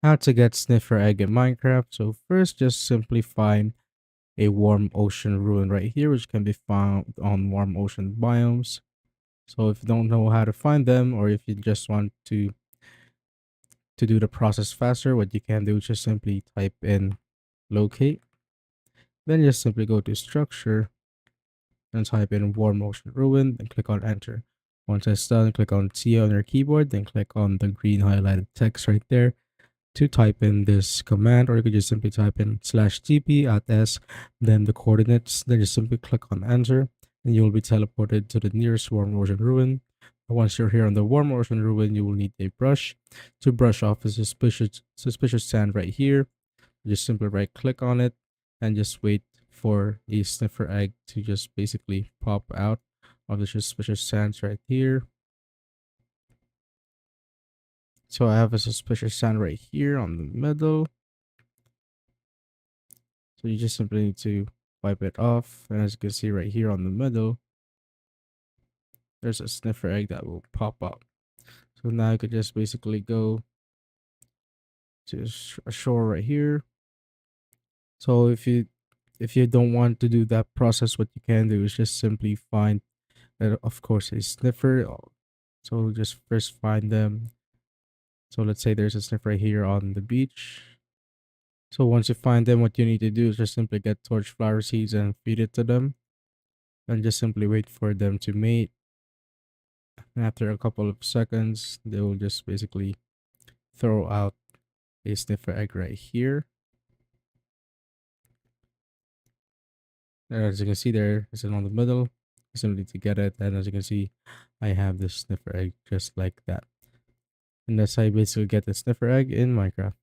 How to get Sniffer Egg in Minecraft. So first, just simply find a warm ocean ruin right here, which can be found on warm ocean biomes. So if you don't know how to find them, or if you just want to do the process faster, what you can do is just simply type in locate, then just simply go to structure and type in warm ocean ruin, and click on enter. Once that's done, click on T on your keyboard, then click on the green highlighted text right there to type in this command, or you could just simply type in /tp at s, then the coordinates, then just simply click on enter, and you will be teleported to the nearest warm ocean ruin. Once you're here on the warm ocean ruin, you will need a brush to brush off the suspicious sand right here. Just simply right click on it and just wait for a sniffer egg to just basically pop out of the suspicious sands right here. So I have a suspicious sand right here on the middle. So you just simply need to wipe it off. And as you can see right here on the middle, there's a sniffer egg that will pop up. So now you could just basically go to a shore right here. So if you don't want to do that process, what you can do is just simply find, of course, a sniffer. So just first find them. So let's say there's a sniffer right here on the beach. So once you find them, what you need to do is just simply get torch flower seeds and feed it to them. And just simply wait for them to mate. And after a couple of seconds, they will just basically throw out a sniffer egg right here. And as you can see, there is it on the middle. Simply to get it, and as you can see, I have this sniffer egg just like that. And that's how you basically get the sniffer egg in Minecraft.